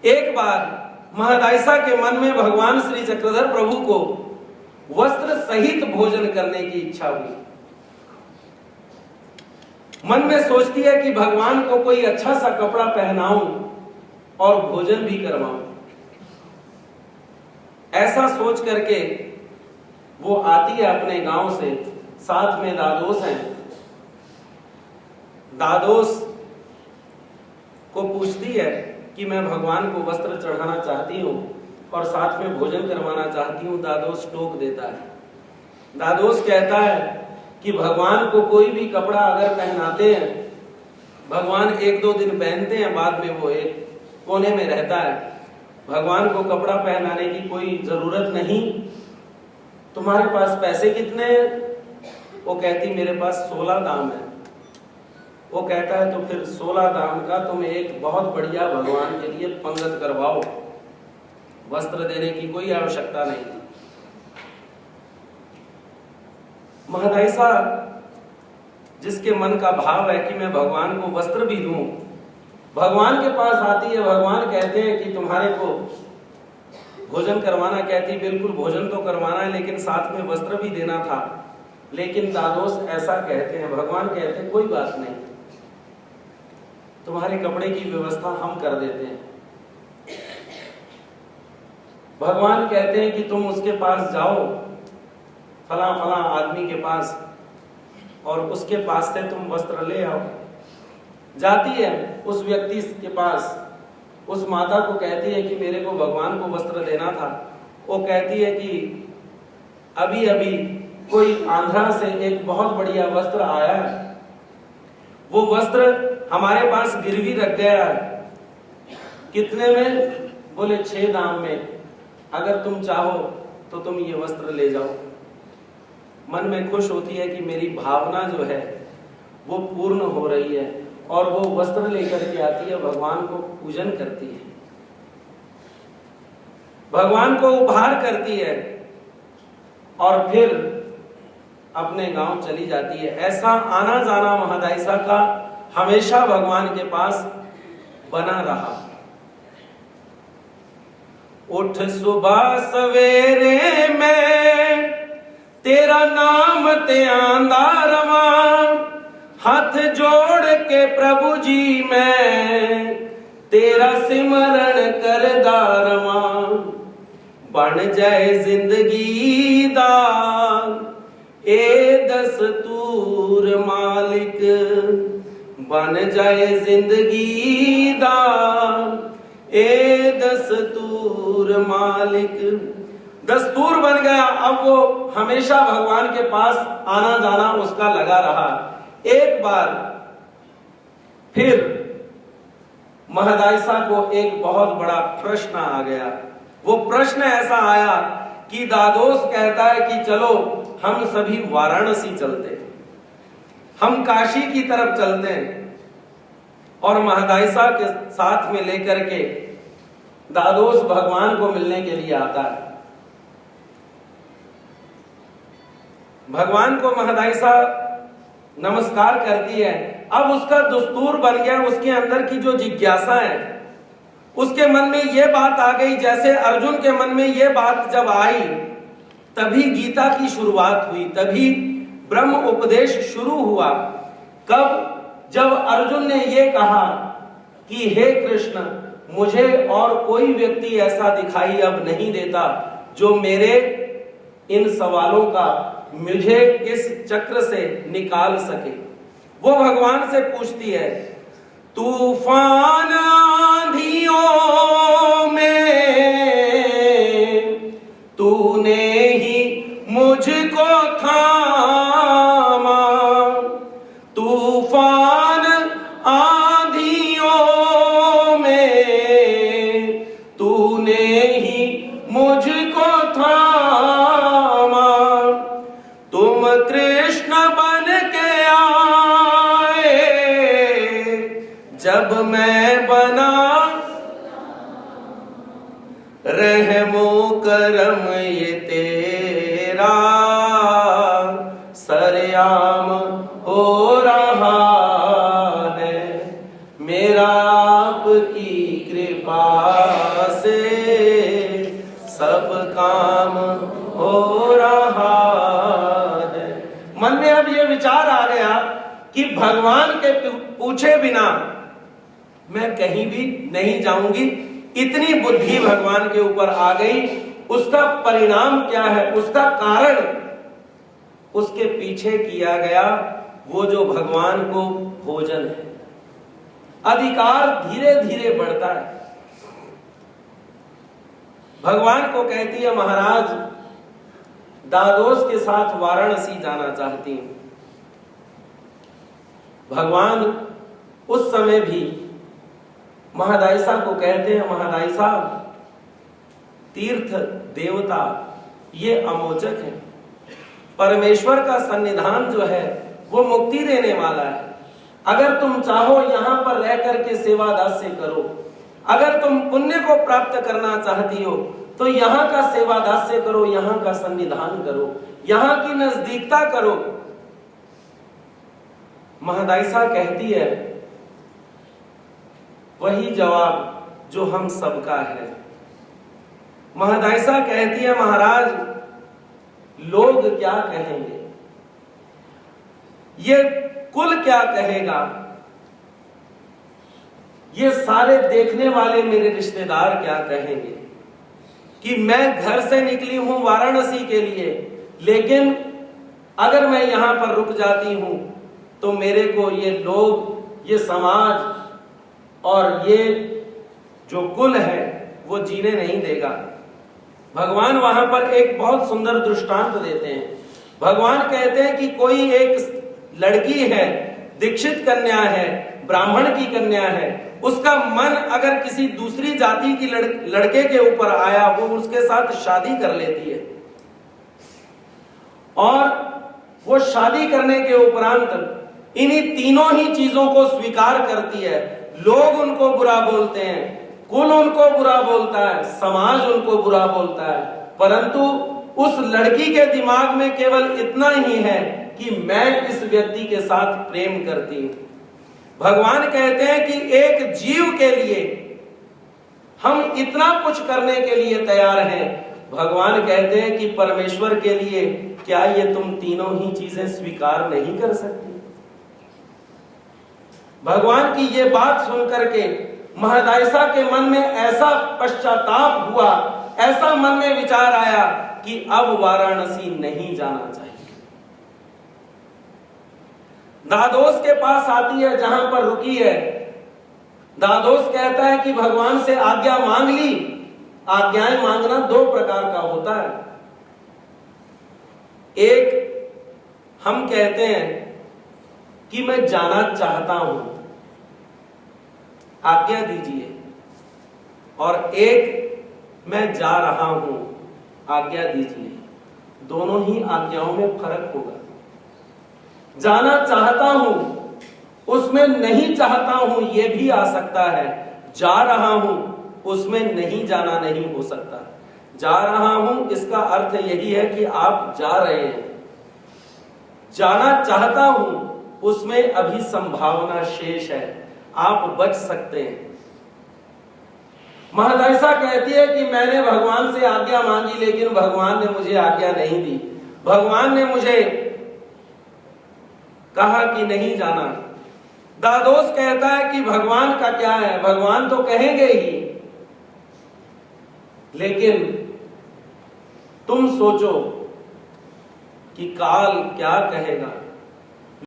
एक बार महदाइसा के मन में भगवान श्री चक्रधर प्रभु को वस्त्र सहित भोजन करने की इच्छा हुई। मन में सोचती है कि भगवान को कोई अच्छा सा कपड़ा पहनाऊं और भोजन भी करवाऊं। ऐसा सोच करके वो आती है अपने गांव से, साथ में दादोस हैं। दादोस को पूछती है कि मैं भगवान को वस्त्र चढ़ाना चाहती हूँ और साथ में भोजन करवाना चाहती हूँ। दादोस टोक देता है। दादोस कहता है कि भगवान को कोई भी कपड़ा अगर पहनाते हैं, भगवान 1-2 दिन पहनते हैं, बाद में वो एक कोने में रहता है। भगवान को कपड़ा पहनाने की कोई जरूरत नहीं। तुम्हारे पास पैसे कितने हैं? वो कहती मेरे पास 16 दाम है। वो कहता है तो फिर 16 दाम का तुम एक बहुत बढ़िया भगवान के लिए पंगत करवाओ, वस्त्र देने की कोई आवश्यकता नहीं। महदाइसा जिसके मन का भाव है कि मैं भगवान को वस्त्र भी दूं, भगवान के पास आती है। भगवान कहते हैं कि तुम्हारे को भोजन करवाना, कहती बिल्कुल भोजन तो करवाना है लेकिन साथ में वस्त्र भी देना था। लेकिन दादोस ऐसा कहते हैं, भगवान कहते हैं कोई बात नहीं, तुम्हारे कपड़े की व्यवस्था हम कर देते हैं। भगवान कहते हैं कि तुम उसके पास जाओ, फला फला आदमी के पास, और उसके पास से तुम वस्त्र ले आओ। जाती है उस व्यक्ति के पास, उस माता को कहती है कि मेरे को भगवान को वस्त्र देना था। वो कहती है कि अभी अभी कोई आंध्रा से एक बहुत बढ़िया वस्त्र आया है, वो वस्त्र हमारे पास गिरवी रख गया है। कितने में? बोले 6 दाम में। अगर तुम चाहो तो तुम ये वस्त्र ले जाओ। मन में खुश होती है कि मेरी भावना जो है वो पूर्ण हो रही है, और वो वस्त्र लेकर के आती है, भगवान को पूजन करती है, भगवान को उपहार करती है और फिर अपने गांव चली जाती है। ऐसा आना जाना महदाइसा का हमेशा भगवान के पास बना रहा। उठ सुबह सवेरे में तेरा नाम ते आंदा रवा, हाथ जोड़ के प्रभु जी मैं तेरा सिमरण करदा रवा। बन जाए जिंदगी दा ए दस्तूर मालिक, बन जाए जिंदगी दा ए दस्तूर मालिक। दस्तूर बन गया। अब वो हमेशा भगवान के पास आना जाना उसका लगा रहा। एक बार फिर महदाइसा को एक बहुत बड़ा प्रश्न आ गया। वो प्रश्न ऐसा आया कि दादोस कहता है कि चलो हम सभी वाराणसी चलते हैं, हम काशी की तरफ चलते हैं। और महदाइसा के साथ में लेकर के दादोस भगवान को मिलने के लिए आता है। भगवान को महदाइसा नमस्कार करती है। अब उसका दस्तूर बन गया, उसके अंदर की जो जिज्ञासा है, उसके मन में यह बात आ गई। जैसे अर्जुन के मन में यह बात जब आई, तभी गीता की शुरुआत हुई, तभी ब्रह्म उपदेश शुरू हुआ। कब? जब अर्जुन ने यह कहा कि हे कृष्ण, मुझे और कोई व्यक्ति ऐसा दिखाई अब नहीं देता जो मेरे इन सवालों का मुझे इस चक्र से निकाल सके। वो भगवान से पूछती है, तूफान आंधियों में तूने ही मुझको थामा, तूफान आंधियों में तूने ही मुझको थामा। तुम कृष्ण बन के आए जब मैं बना, रहमो करम ये तेरा सरयाम हो रहा है, मेरा आपकी कृपा कृपा से सब काम हो रहा है। मन में अब ये विचार आ गया कि भगवान के पूछे बिना मैं कहीं भी नहीं जाऊंगी। इतनी बुद्धि भगवान के ऊपर आ गई। उसका परिणाम क्या है, उसका कारण उसके पीछे किया गया वो जो भगवान को भोजन है। अधिकार धीरे धीरे बढ़ता है। भगवान को कहती है महाराज दादोस के साथ वाराणसी जाना चाहती हूं। भगवान उस समय भी महादायसा को कहते हैं महादायसा तीर्थ देवता ये अमोचक है। परमेश्वर का सन्निधान जो है वो मुक्ति देने वाला है। अगर तुम चाहो यहां पर रह करके सेवा दास्य करो। अगर तुम पुण्य को प्राप्त करना चाहती हो तो यहां का सेवा दास्य करो, यहां का सन्निधान करो, यहां की नजदीकता करो। महादायसा कहती है वही जवाब जो हम सबका है। महादायसा कहती है महाराज लोग क्या कहेंगे, ये कुल क्या कहेगा, ये सारे देखने वाले मेरे रिश्तेदार क्या कहेंगे कि मैं घर से निकली हूं वाराणसी के लिए, लेकिन अगर मैं यहां पर रुक जाती हूं तो मेरे को ये लोग, ये समाज और ये जो कुल है वो जीने नहीं देगा। भगवान वहां पर एक बहुत सुंदर दृष्टांत देते हैं। भगवान कहते हैं कि कोई एक लड़की है, दीक्षित कन्या है, ब्राह्मण की कन्या है, उसका मन अगर किसी दूसरी जाति की लड़के के ऊपर आया वो उसके साथ शादी कर लेती है और वो शादी करने के उपरांत इन्हीं तीनों ही चीजों को स्वीकार करती है। लोग उनको बुरा बोलते हैं, कुल उनको बुरा बोलता है, समाज उनको बुरा बोलता है, परंतु उस लड़की के दिमाग में केवल इतना ही है कि मैं इस व्यक्ति के साथ प्रेम करती हूं। भगवान कहते हैं कि एक जीव के लिए हम इतना कुछ करने के लिए तैयार हैं। भगवान कहते हैं कि परमेश्वर के लिए क्या ये तुम तीनों ही चीजें स्वीकार नहीं कर सकती? भगवान की ये बात सुनकर के महादायसा के मन में ऐसा पश्चाताप हुआ, ऐसा मन में विचार आया कि अब वाराणसी नहीं जाना चाहिए। दादोस के पास आती है जहां पर रुकी है। दादोस कहता है कि भगवान से आज्ञा मांग ली। आज्ञाएं मांगना दो प्रकार का होता है। एक हम कहते हैं कि मैं जाना चाहता हूं, आज्ञा दीजिए, और एक मैं जा रहा हूं, आज्ञा दीजिए। दोनों ही आज्ञाओं में फर्क होगा। जाना चाहता हूं उसमें नहीं चाहता हूं यह भी आ सकता है। जा रहा हूं उसमें नहीं जाना नहीं हो सकता। जा रहा हूं इसका अर्थ यही है कि आप जा रहे हैं। जाना चाहता हूं उसमें अभी संभावना शेष है, आप बच सकते हैं। महादायसा कहती है कि मैंने भगवान से आज्ञा मांगी लेकिन भगवान ने मुझे आज्ञा नहीं दी। भगवान ने मुझे कहा कि नहीं जाना। दादोस कहता है कि भगवान का क्या है, भगवान तो कहेंगे ही, लेकिन तुम सोचो कि काल क्या कहेगा।